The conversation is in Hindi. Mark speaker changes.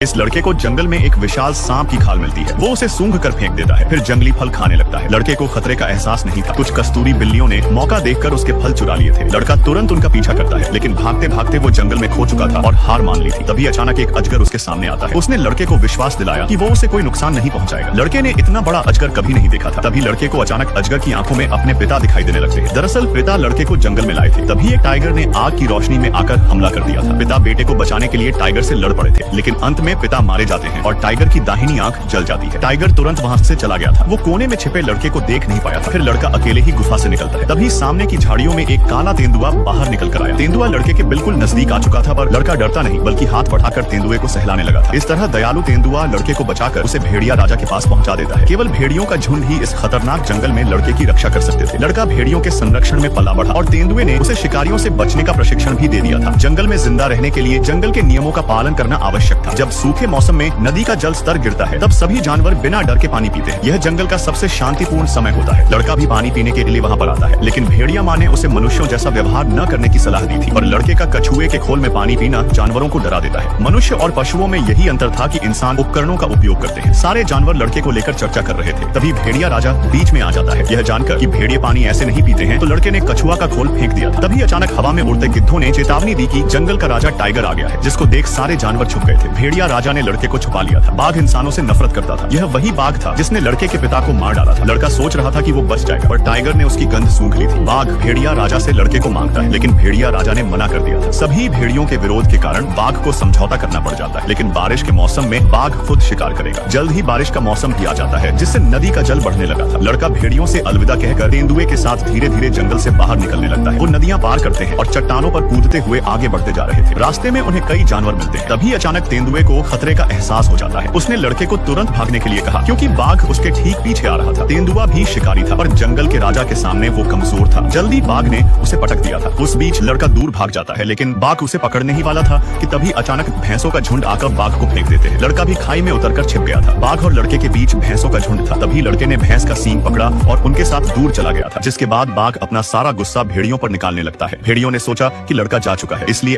Speaker 1: इस लड़के को जंगल में एक विशाल सांप की खाल मिलती है। वो उसे सूंघ कर फेंक देता है, फिर जंगली फल खाने लगता है। लड़के को खतरे का एहसास नहीं था। कुछ कस्तूरी बिल्लियों ने मौका देखकर उसके फल चुरा लिए थे। लड़का तुरंत उनका पीछा करता है, लेकिन भागते भागते वो जंगल में खो चुका था और हार मान ली थी। तभी अचानक एक अजगर उसके सामने आता है। उसने लड़के को विश्वास दिलाया कि वो उसे कोई नुकसान नहीं पहुंचाएगा। लड़के ने इतना बड़ा अजगर कभी नहीं देखा था। तभी लड़के को अचानक अजगर की आंखों में अपने पिता दिखाई देने लगते हैं। दरअसल पिता लड़के को जंगल में लाए थे। तभी एक टाइगर ने आग की रोशनी में आकर हमला कर दिया था। पिता बेटे को बचाने के लिए टाइगर से लड़ पड़े थे, लेकिन अंत में पिता मारे जाते हैं और टाइगर की दाहिनी आंख जल जाती है। टाइगर तुरंत वहां से चला गया था। वो कोने में छिपे लड़के को देख नहीं पाया था। फिर लड़का अकेले ही गुफा से निकलता है। तभी सामने की झाड़ियों में एक काला तेंदुआ बाहर निकल कर आया। तेंदुआ लड़के के बिल्कुल नजदीक आ चुका था, पर लड़का डरता नहीं बल्कि हाथ बढ़ाकर तेंदुए को सहलाने लगा था। इस तरह दयालु तेंदुआ लड़के को बचाकर उसे भेड़िया राजा के पास पहुंचा देता है। केवल भेड़ियों का झुंड ही इस खतरनाक जंगल में लड़के की रक्षा कर सकते थे। लड़का भेड़ियों के संरक्षण में पला बढ़ा और तेंदुए ने उसे शिकारियों से बचने का प्रशिक्षण भी दे दिया था। जंगल में जिंदा रहने के लिए जंगल के नियमों का पालन करना आवश्यक था। जब सूखे मौसम में नदी का जल स्तर गिरता है, तब सभी जानवर बिना डर के पानी पीते हैं। यह जंगल का सबसे शांतिपूर्ण समय होता है। लड़का भी पानी पीने के लिए वहाँ पर आता है, लेकिन भेड़िया माँ ने उसे मनुष्यों जैसा व्यवहार न करने की सलाह दी थी। और लड़के का कछुए के खोल में पानी पीना जानवरों को डरा देता है। मनुष्य और पशुओं में यही अंतर था कि इंसान उपकरणों का उपयोग करते हैं। सारे जानवर लड़के को लेकर चर्चा कर रहे थे। तभी भेड़िया राजा बीच में आ जाता है। यह जानकर कि भेड़िए पानी ऐसे नहीं पीते हैं, तो लड़के ने कछुआ का खोल फेंक दिया था। तभी अचानक हवा में उड़ते गिद्धों ने चेतावनी दी कि जंगल का राजा टाइगर आ गया है, जिसको देख सारे जानवर छुप गए थे। भेड़िया राजा ने लड़के को छुपा लिया था। बाघ इंसानों से नफरत करता था। यह वही बाघ था जिसने लड़के के पिता को मार डाला था। लड़का सोच रहा था कि वो बच जाएगा, पर टाइगर ने उसकी गंध सूंघ ली थी। बाघ भेड़िया राजा से लड़के को मांगता है, लेकिन भेड़िया राजा ने मना कर दिया था। सभी भेड़ियों के विरोध के कारण बाघ को समझौता करना पड़ जाता है, लेकिन बारिश के मौसम में बाघ खुद शिकार करेगा। जल्द ही बारिश का मौसम भी आ जाता है, जिससे नदी का जल बढ़ने लगा था। लड़का भेड़ियों से अलविदा कहकर तेंदुए के साथ धीरे धीरे जंगल से बाहर निकलने लगता है। वो नदियां पार करते हैं और चट्टानों पर कूदते हुए आगे बढ़ते जा रहे थे। रास्ते में उन्हें कई जानवर मिलते हैं। तभी अचानक तेंदुए को खतरे का एहसास हो जाता है। उसने लड़के को तुरंत भागने के लिए कहा, क्योंकि बाघ उसके ठीक पीछे आ रहा था। तेंदुआ भी शिकारी था, पर जंगल के राजा के सामने वो कमजोर था। जल्दी बाघ ने उसे पटक दिया था। उस बीच लड़का दूर भाग जाता है, लेकिन बाघ उसे पकड़ने ही वाला था कि तभी अचानक भैंसों का झुंड आकर बाघ को फेंक देते हैं। लड़का भी खाई में उतरकर छिप गया था। बाघ और लड़के के बीच भैंसों का झुंड था। तभी लड़के ने भैंस का सींग पकड़ा और उनके साथ दूर चला गया था, जिसके बाद बाघ अपना सारा गुस्सा भेड़ियों पर निकालने लगता है। भेड़ियों ने सोचा कि लड़का जा चुका है, इसलिए